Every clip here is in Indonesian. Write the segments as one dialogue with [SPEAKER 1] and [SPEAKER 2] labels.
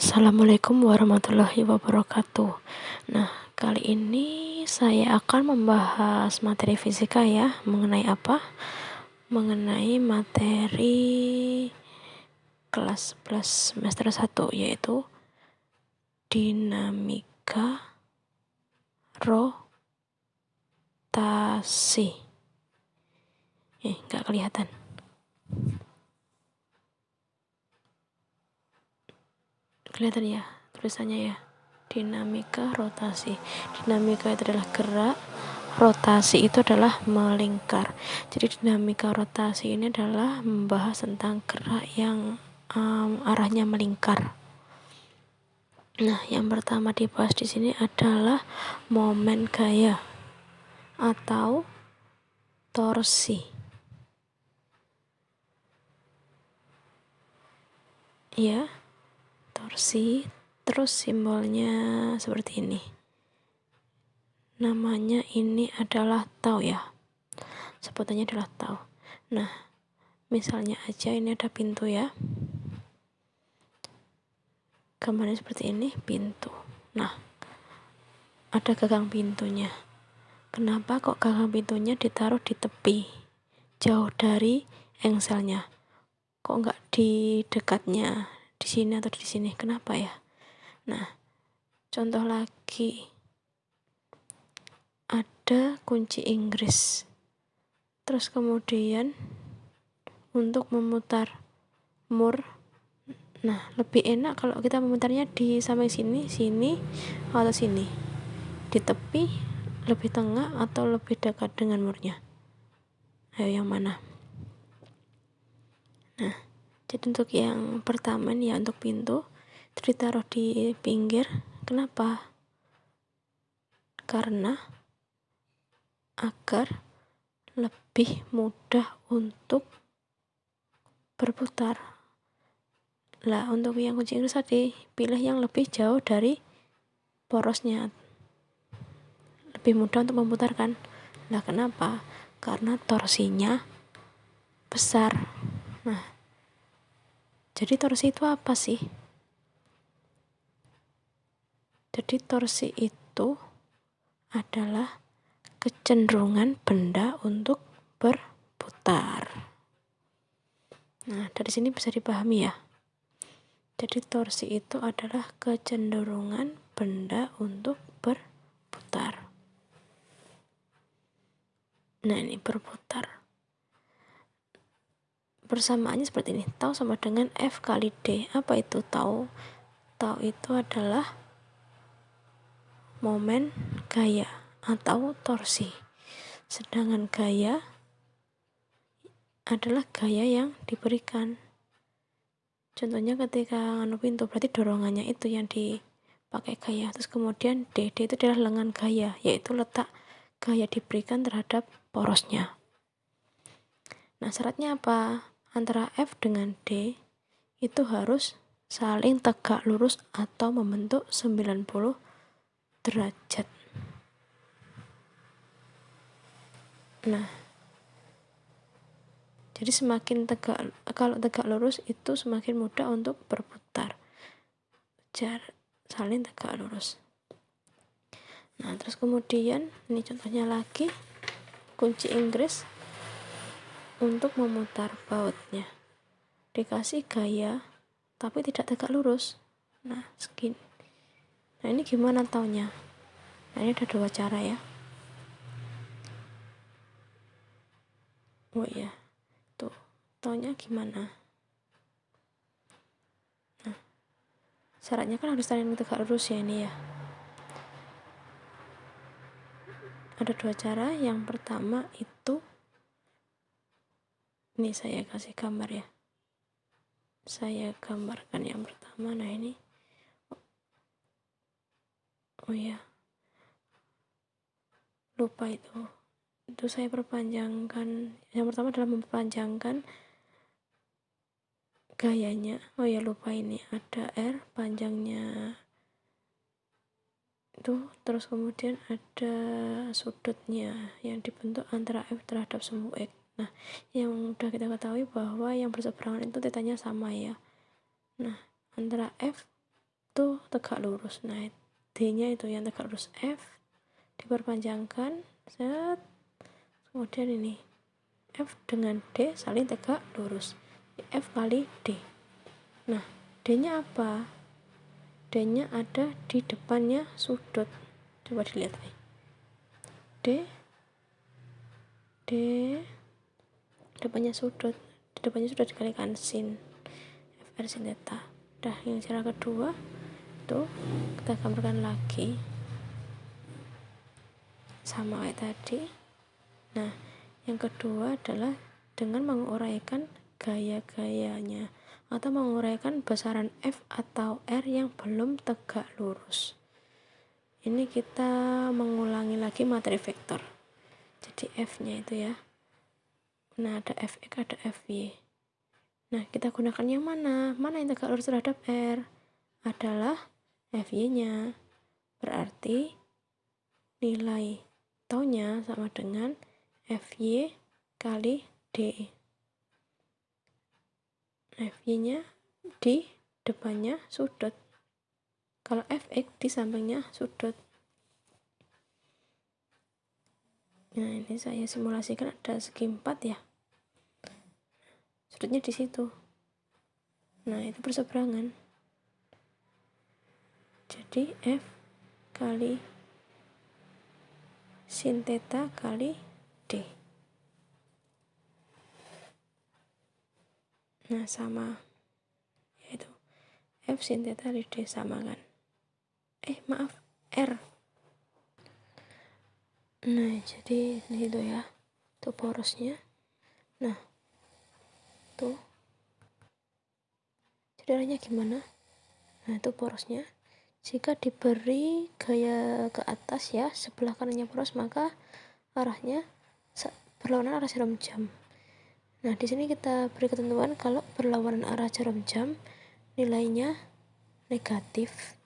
[SPEAKER 1] Assalamualaikum warahmatullahi wabarakatuh. Nah, kali ini saya akan membahas materi fisika ya. Mengenai apa? Mengenai materi kelas 11 semester 1, yaitu dinamika rotasi. Nggak kelihatan. Kelihatan ya tulisannya ya, dinamika rotasi. Dinamika itu adalah gerak, rotasi itu adalah melingkar. Jadi dinamika rotasi ini adalah membahas tentang gerak yang arahnya melingkar. Nah, yang pertama dibahas di sini adalah momen gaya atau torsi. Ya, torsi. Terus simbolnya seperti ini. Namanya ini adalah tau ya. Sebutannya adalah tau. Nah, misalnya aja ini ada pintu ya. Gambarnya seperti ini, pintu. Nah, ada gagang pintunya. Kenapa kok gagang pintunya ditaruh di tepi, jauh dari engselnya? Kok nggak di dekatnya, di sini atau di sini? Kenapa ya? Nah, contoh lagi, ada kunci Inggris. Terus kemudian untuk memutar mur, nah lebih enak kalau kita memutarnya di samping sini atau sini, di tepi, lebih tengah atau lebih dekat dengan murnya. Ayo yang mana? Nah, jadi untuk yang pertama nih ya, untuk pintu itu ditaruh di pinggir. Kenapa? Karena agar lebih mudah untuk berputar. Lah, untuk yang kunci Inggris tadi, pilih yang lebih jauh dari porosnya, lebih mudah untuk memutarkan. Lah, kenapa? Karena torsinya besar. Nah, jadi torsi itu apa sih? Jadi torsi itu adalah kecenderungan benda untuk berputar. Nah, dari sini bisa dipahami ya. Jadi torsi itu adalah kecenderungan benda untuk berputar. Nah, ini berputar. Persamaannya seperti ini. Tau sama dengan F kali D. Apa itu tau? Tau itu adalah momen gaya atau torsi. Sedangkan gaya adalah gaya yang diberikan. Contohnya ketika pintu, berarti dorongannya itu yang dipakai gaya. Terus kemudian D itu adalah lengan gaya, yaitu letak gaya diberikan terhadap porosnya. Nah, syaratnya apa? Antara F dengan D itu harus saling tegak lurus atau membentuk 90 derajat. Nah, jadi semakin tegak, kalau tegak lurus itu semakin mudah untuk berputar. Saling tegak lurus. Nah, terus kemudian ini contohnya lagi, kunci Inggris untuk memutar bautnya dikasih gaya tapi tidak tegak lurus. Nah, segini. Nah, ini gimana taunya? Nah, ini ada dua cara ya. Oh iya, tuh taunya gimana? Nah, syaratnya kan harus saling tegak lurus ya ini ya. Ada dua cara. Yang pertama itu, ini saya kasih gambar ya. Saya gambarkan yang pertama. Nah, ini. Oh ya, lupa itu saya perpanjangkan. Yang pertama adalah memperpanjangkan gayanya. Oh ya, lupa, ini ada R panjangnya itu, terus kemudian ada sudutnya yang dibentuk antara F terhadap semu X. Nah, yang udah kita ketahui bahwa yang berseberangan itu tetanya sama ya. Nah, antara F itu tegak lurus. Nah, D-nya itu yang tegak lurus, F diperpanjangkan, set, kemudian ini F dengan D saling tegak lurus, F kali D. Nah, D-nya apa? D-nya ada di depannya sudut. Coba dilihat nih. D depannya sudut. Di depannya sudah dikalikan sin FR sin theta. Udah, yang cara kedua tuh kita gambarkan lagi sama kayak tadi. Nah, yang kedua adalah dengan menguraikan gaya-gayanya atau menguraikan besaran F atau R yang belum tegak lurus. Ini kita mengulangi lagi materi vektor. Jadi F-nya itu ya. Nah, ada Fx, ada Fy. Nah, kita gunakan yang mana? Mana yang tegak lurus terhadap R? Adalah Fy-nya. Berarti nilai taunya sama dengan Fy kali D. Fy-nya di depannya sudut. Kalau Fx di sampingnya sudut. Nah, ini saya simulasikan ada segi 4 ya. Sudutnya di situ. Nah, itu berseberangan. Jadi F kali sin theta kali D. Nah, sama. Yaitu F sin theta kali D sama kan. Maaf, R. Nah, jadi itu ya. Itu porosnya. Nah, tuh. Caranya gimana? Nah, itu porosnya. Jika diberi gaya ke atas ya, sebelah kanannya poros, maka arahnya berlawanan arah jarum jam. Nah, di sini kita beri ketentuan kalau berlawanan arah jarum jam nilainya negatif.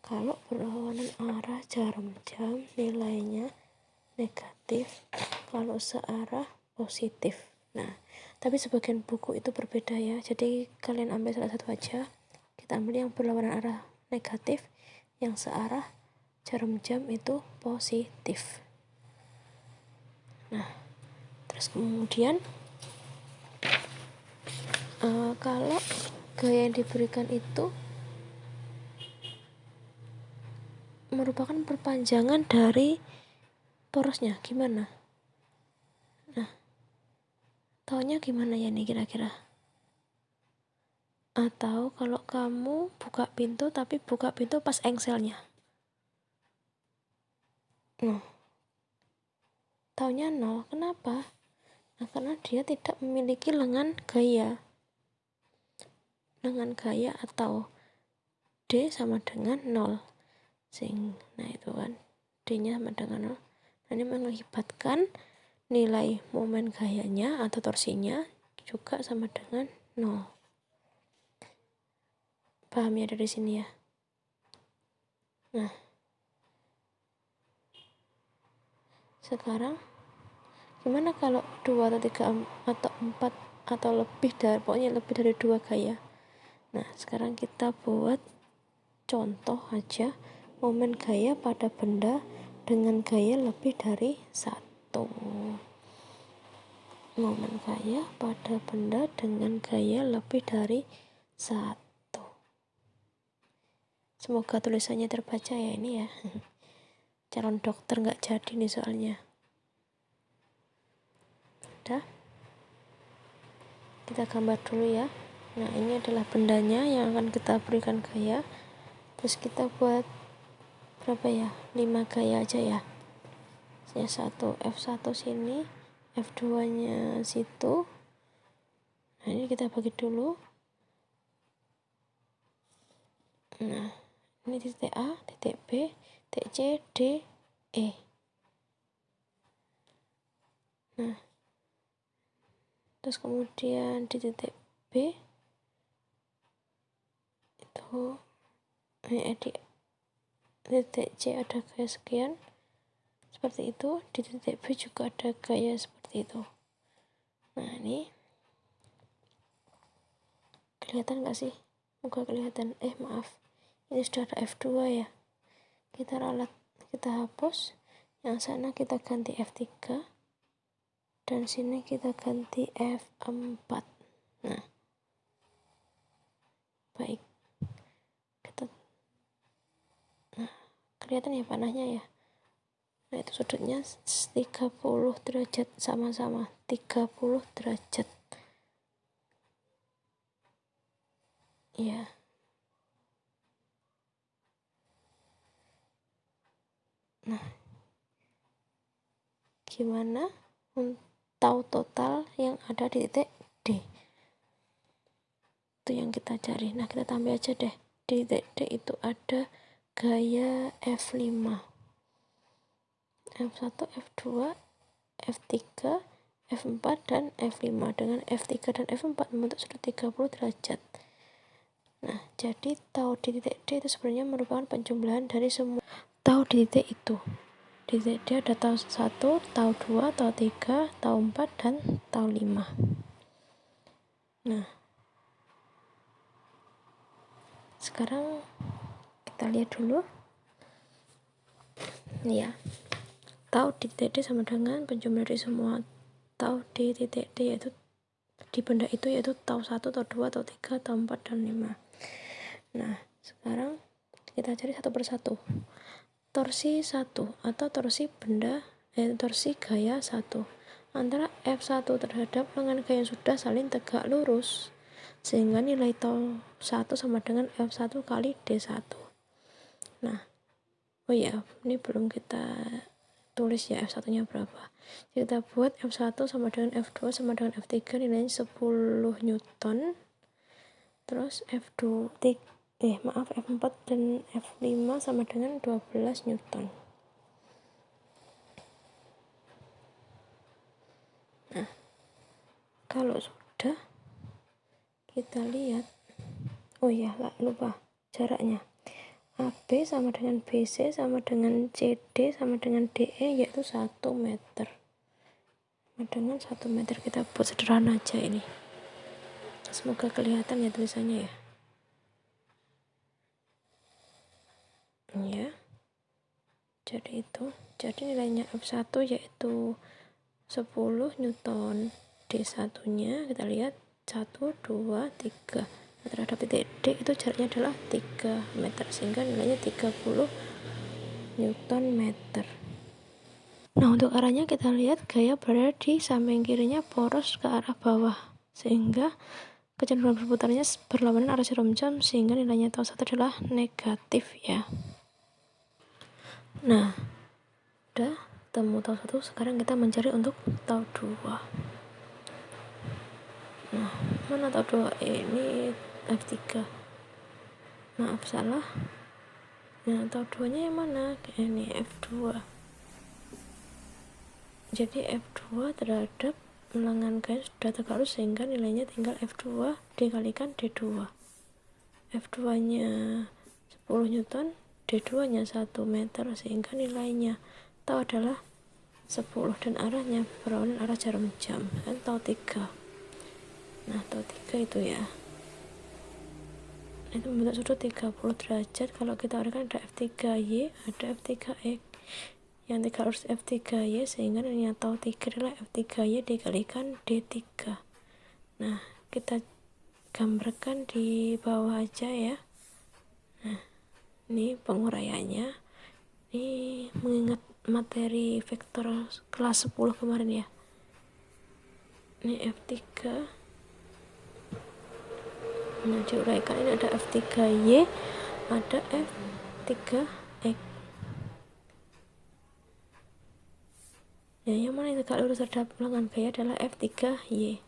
[SPEAKER 1] Kalau berlawanan arah jarum jam nilainya negatif, kalau searah positif. Nah, tapi sebagian buku itu berbeda ya, jadi kalian ambil salah satu aja. Kita ambil yang berlawanan arah negatif, yang searah jarum jam itu positif. Nah, terus kemudian kalau gaya yang diberikan itu merupakan perpanjangan dari porosnya, gimana? Nah, taunya gimana ya nih kira-kira? Atau kalau kamu buka pintu tapi buka pintu pas engselnya. Nah, taunya 0. Kenapa? Nah, karena dia tidak memiliki lengan gaya. Lengan gaya atau D sama dengan 0. Nah itu kan, D-nya sama dengan 0. Nah, ini mengakibatkan nilai momen gayanya atau torsinya juga sama dengan 0. Paham ya dari sini ya? Nah, sekarang gimana kalau 2 atau 3 atau 4 atau lebih dari, pokoknya lebih dari 2 gaya. Nah, sekarang kita buat contoh aja momen gaya pada benda dengan gaya lebih dari 1. Momen gaya pada benda dengan gaya lebih dari 1. Semoga tulisannya terbaca ya ini ya. Calon dokter nggak jadi nih soalnya. Udah, kita gambar dulu ya. Nah, ini adalah bendanya yang akan kita berikan gaya. Terus kita buat berapa ya? 5 gaya aja ya. Saya F1 sini, F2 nya situ. Nah, ini kita bagi dulu. Nah, ini titik A, titik B, titik C, D, E. Nah, terus kemudian di titik B itu di titik C ada gaya sekian seperti itu, di titik B juga ada gaya seperti itu. Nah, ini Kelihatan nggak sih? Moga kelihatan. Maaf, ini sudah ada F2 ya. Kita ralat, kita hapus. Yang sana kita ganti F3, dan sini kita ganti F4. Nah, baik. Nah, kelihatan ya panahnya ya. Nah, itu sudutnya 30 derajat, sama-sama 30 derajat. Ya. Nah, gimana tahu total yang ada di titik D? Itu yang kita cari. Nah, kita tambah aja deh. Di titik D itu ada gaya F5, F1, F2, F3, F4, dan F5. Dengan F3 dan F4 membentuk sudut 30 derajat. Nah, jadi tau di titik D itu sebenarnya merupakan penjumlahan dari semua tau di titik itu. Di titik D ada tau 1, tau 2, tau 3, tau 4, dan tau 5. Nah, sekarang kita lihat dulu. Ya, tau di titik D sama dengan penjumlahan dari semua tau di titik D, yaitu di benda itu, yaitu tau 1, tau 2, tau 3, tau 4, dan 5. Nah, sekarang kita cari satu persatu. Torsi 1 atau torsi benda, torsi gaya 1 antara F1 terhadap lengan gaya yang sudah saling tegak lurus, sehingga nilai tau 1 sama dengan F1 kali D1. Nah, oh ya, ini belum kita tulis ya F1 nya berapa. Jadi kita buat F1 sama dengan F2 sama dengan F3 nilainya 10 Newton. Terus F4 dan F5 sama dengan 12 Newton. Nah, kalau sudah, kita lihat, oh ya, lupa jaraknya. AB sama dengan BC sama dengan CD sama dengan DE, yaitu 1 meter. Dengan 1 meter kita buat sederhana aja ini. Semoga kelihatan ya tulisannya ya. Ya, jadi nilainya F1 yaitu 10 Newton, D1 nya kita lihat 1, 2, 3. Terhadap titik D itu jaraknya adalah 3 meter, sehingga nilainya 30 Newton meter. Nah, untuk arahnya kita lihat gaya berada di samping kirinya poros ke arah bawah, sehingga kecenderungan berputarnya berlawanan arah jarum jam, sehingga nilainya tau 1 adalah negatif ya. Nah, udah temu tau 1, sekarang kita mencari untuk tau 2. Nah, mana tau 2? Ini F3. Maaf, salah. Nah, tau 2 nya yang mana? Ini F2. Jadi F2 terhadap lengan gaya sudah tegak lurus, sehingga nilainya tinggal F2 dikalikan D2. F2 nya 10 Newton, D2 nya 1 meter, sehingga nilainya tau adalah 10, dan arahnya berlawanan arah jarum jam, kan tau 3. Nah, tau 3 itu ya, itu membentuk sudut 30 derajat. Kalau kita uraikan ada F3Y, ada F3X. Yang tegak lurus F3Y, sehingga nilainya tau 3 adalah F3Y dikalikan D3. Nah, kita gambarkan di bawah aja ya. Nah, ini penguraiannya. Ini mengingat materi vektor kelas 10 kemarin ya. Ini F3. Nah, diuraikan, ini ada F3Y, ada F3X. Ya, yang mana yang tegak lurus terhadap lengan gaya adalah F3Y.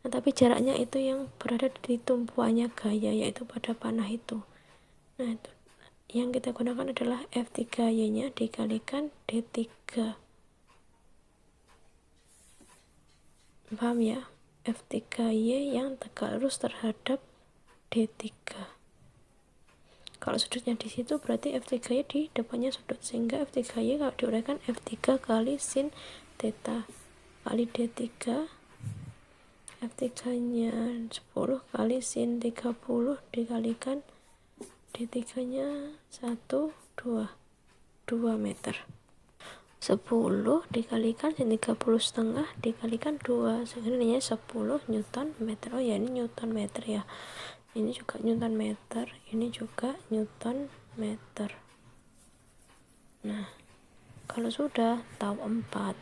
[SPEAKER 1] Nah, tapi jaraknya itu yang berada di tumpuannya gaya, yaitu pada panah itu. Nah, itu yang kita gunakan adalah F3Y nya dikalikan D3. Paham ya? F3Y yang tegak lurus terhadap D3. Kalau sudutnya di situ, berarti F3Y di depannya sudut, sehingga F3Y kalau diuraikan F3 kali sin theta kali D3. F3 nya 10 kali sin 30 dikalikan D3 nya 1, 2 meter. 10 dikalikan sin 30 setengah dikalikan 2, sehingga nilainya 10 Newton meter. Oh ya, ini Newton meter ya, ini juga Newton meter, ini juga Newton meter. Nah, kalau sudah tahu 4,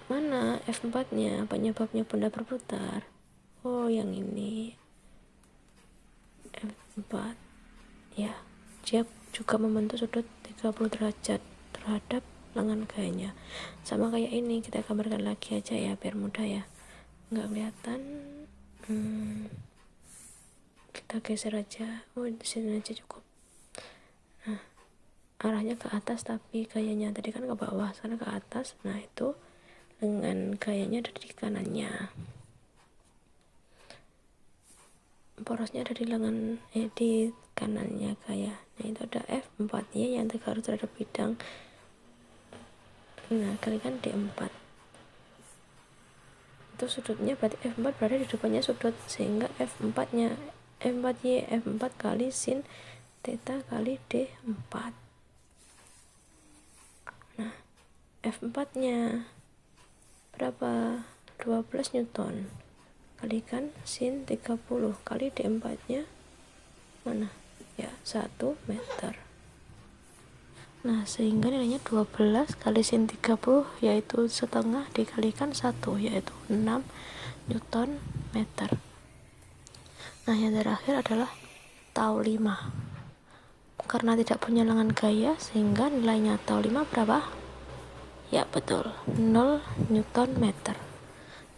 [SPEAKER 1] mana F4 nya, penyebabnya benda berputar? Oh, yang ini F4 ya, dia juga membentuk sudut 30 derajat terhadap lengan gayanya. Sama kayak ini, kita gambarkan lagi aja ya biar mudah ya, nggak kelihatan. Kita geser aja, di sini aja cukup. Nah, arahnya ke atas tapi gayanya tadi kan ke bawah, sekarang ke atas. Nah, itu lengan gayanya ada di kanannya, porosnya ada di lengan di kanannya gaya. Nah, itu ada F4 nya yang tergaris terhadap bidang. Nah, kalikan D4, itu sudutnya berarti F4 berada di depannya sudut, sehingga F4 nya F4Y F4 kali sin theta kali D4. Nah, F4 nya berapa? 12 Newton kalikan sin 30 kali D4 nya mana ya, 1 meter. Nah, sehingga nilainya 12 kali sin 30 yaitu setengah dikalikan 1 yaitu 6 Newton meter. Nah, yang terakhir adalah tau 5. Karena tidak punya lengan gaya sehingga nilainya tau 5 berapa? Ya, betul, 0 Newton meter.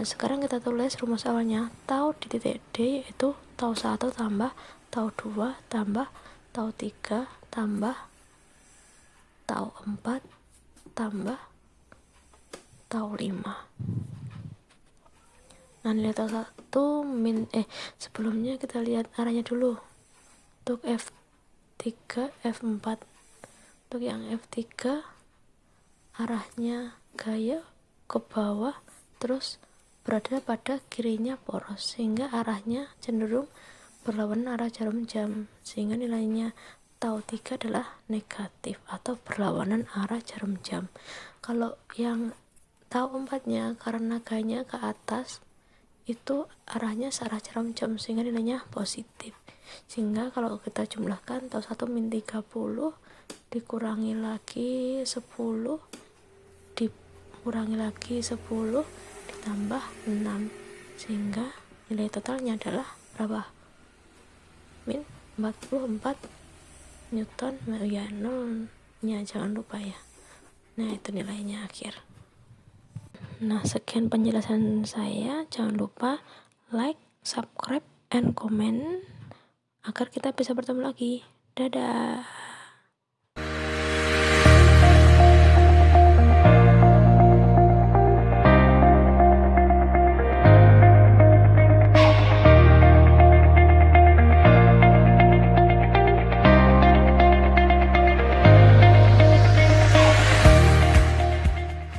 [SPEAKER 1] Nah, sekarang kita tulis rumus awalnya. Tau di titik D yaitu tau 1 tambah tau 2 tambah tau 3 tambah tau 4 tambah tau 5. Nah, nilai tau 1 sebelumnya kita lihat arahnya dulu. Untuk F3, F4. Untuk yang F3 arahnya gaya ke bawah terus berada pada kirinya poros, sehingga arahnya cenderung berlawanan arah jarum jam, sehingga nilainya tau 3 adalah negatif atau berlawanan arah jarum jam. Kalau yang tau 4 nya karena gayanya ke atas itu arahnya searah jarum jam, sehingga nilainya positif. Sehingga kalau kita jumlahkan tau 1 min 30 dikurangi lagi 10 dikurangi lagi 10 ditambah 6, sehingga nilai totalnya adalah berapa? Min 44 Newton ya, 0 nya jangan lupa ya. Nah, itu nilainya akhir. Nah, sekian penjelasan saya. Jangan lupa like, subscribe, and comment agar kita bisa bertemu lagi. Dadah.